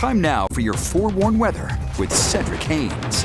Time now for your forewarned weather with Cedric Haynes.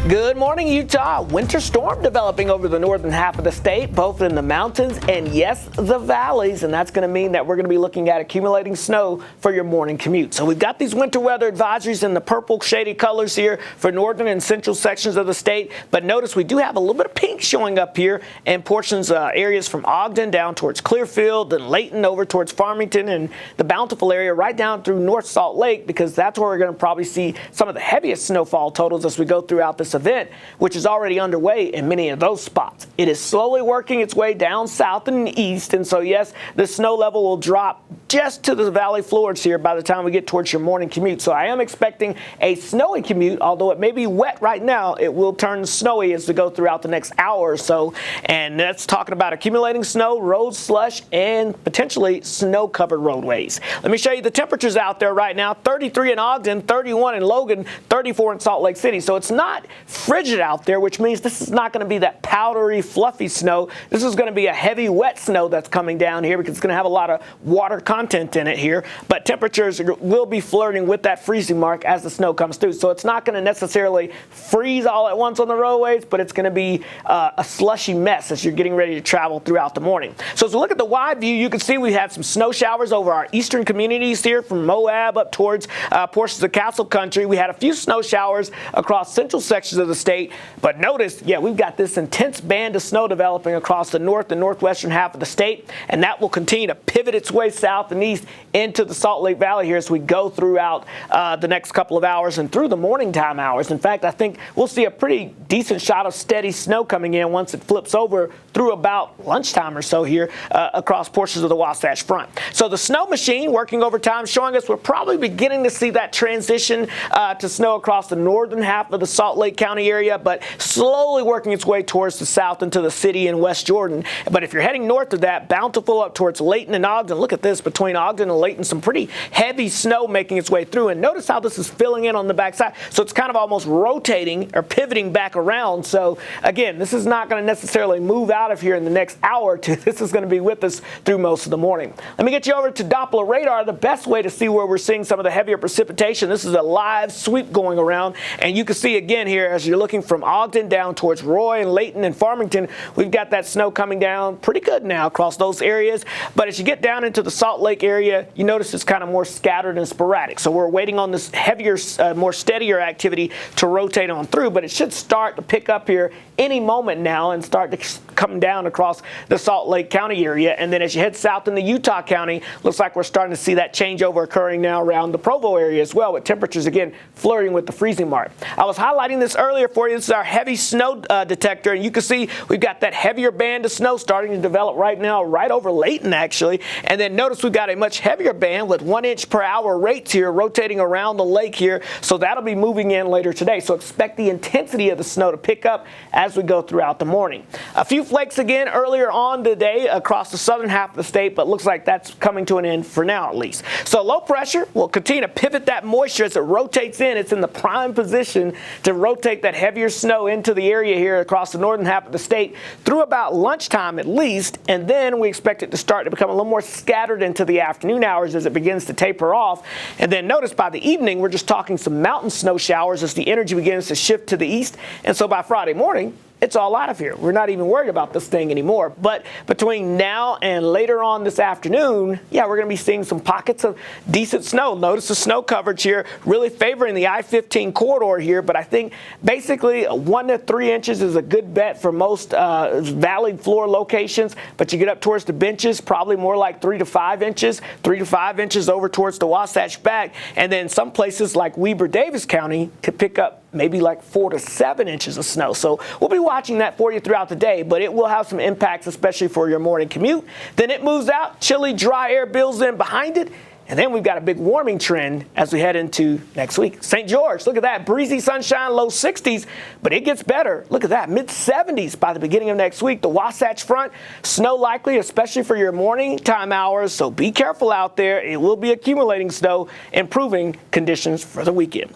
Good morning, Utah. Winter storm developing over the northern half of the state, both in the mountains and, yes, the valleys. And that's going to mean that we're going to be looking at accumulating snow for your morning commute. So we've got these winter weather advisories in the purple shady colors here for northern and central sections of the state. But notice we do have a little bit of pink showing up here in portions, areas from Ogden down towards Clearfield and Layton over towards Farmington and the Bountiful area right down through North Salt Lake, because that's where we're going to probably see some of the heaviest snowfall totals as we go throughout this event, which is already underway in many of those spots. It is slowly working its way down south and east, and so yes, the snow level will drop just to the valley floors here by the time we get towards your morning commute. So I am expecting a snowy commute, although it may be wet right now. It will turn snowy as we go throughout the next hour or so, and that's talking about accumulating snow, road slush, and potentially snow-covered roadways. Let me show you the temperatures out there right now. 33 in Ogden, 31 in Logan, 34 in Salt Lake City. So it's not frigid out there, which means this is not going to be that powdery, fluffy snow. This is going to be a heavy, wet snow that's coming down here because it's going to have a lot of water content in it here. But temperatures will be flirting with that freezing mark as the snow comes through. So it's not going to necessarily freeze all at once on the roadways, but it's going to be a slushy mess as you're getting ready to travel throughout the morning. So as we look at the wide view, you can see we have some snow showers over our eastern communities here from Moab up towards portions of Castle Country. We had a few snow showers across central sections of the state. But notice, yeah, we've got this intense band of snow developing across the north and northwestern half of the state, and that will continue to pivot its way south and east into the Salt Lake Valley here as we go throughout the next couple of hours and through the morning time hours. In fact, I think we'll see a pretty decent shot of steady snow coming in once it flips over through about lunchtime or so here across portions of the Wasatch Front. So the snow machine working overtime showing us we're probably beginning to see that transition to snow across the northern half of the Salt Lake County area, but slowly working its way towards the south into the city and West Jordan. But if you're heading north of that, Bountiful up towards Layton and Ogden, look at this, between Ogden and Layton, some pretty heavy snow making its way through. And notice how this is filling in on the backside. So it's kind of almost rotating or pivoting back around. So again, this is not going to necessarily move out of here in the next hour or two. This is going to be with us through most of the morning. Let me get you over to Doppler radar, the best way to see where we're seeing some of the heavier precipitation. This is a live sweep going around, and you can see again here as you're looking from Ogden down towards Roy and Layton and Farmington, we've got that snow coming down pretty good now across those areas. But as you get down into the Salt Lake area, you notice it's kind of more scattered and sporadic. So we're waiting on this heavier, more steadier activity to rotate on through, but it should start to pick up here any moment now and start to come down across the Salt Lake County area. And then as you head south into Utah County, looks like we're starting to see that changeover occurring now around the Provo area as well, with temperatures again flirting with the freezing mark. I was highlighting this earlier for you. This is our heavy snow detector, and you can see we've got that heavier band of snow starting to develop right now, right over Layton actually. And then notice we've got a much heavier band with 1 inch per hour rates here rotating around the lake here. So that'll be moving in later today. So expect the intensity of the snow to pick up as we go throughout the morning. A few flakes again earlier on today across the southern half of the state, but looks like that's coming to an end for now at least. So low pressure will continue to pivot that moisture as it rotates in. It's in the prime position to rotate that heavier snow into the area here across the northern half of the state through about lunchtime at least, and then we expect it to start to become a little more scattered into the afternoon hours as it begins to taper off. And then notice by the evening we're just talking some mountain snow showers as the energy begins to shift to the east, and so by Friday morning it's all out of here. We're not even worried about this thing anymore. But between now and later on this afternoon, yeah, we're going to be seeing some pockets of decent snow. Notice the snow coverage here really favoring the I-15 corridor here, but I think basically 1 to 3 inches is a good bet for most valley floor locations. But you get up towards the benches, probably more like 3 to 5 inches, 3 to 5 inches over towards the Wasatch back. And then some places like Weber-Davis County could pick up maybe like 4 to 7 inches of snow. So we'll be watching that for you throughout the day, but it will have some impacts, especially for your morning commute. Then it moves out, chilly, dry air builds in behind it, and then we've got a big warming trend as we head into next week. St. George, look at that, breezy sunshine, low 60s, but it gets better. Look at that, mid 70s by the beginning of next week. The Wasatch Front, snow likely, especially for your morning time hours, so be careful out there. It will be accumulating snow, improving conditions for the weekend.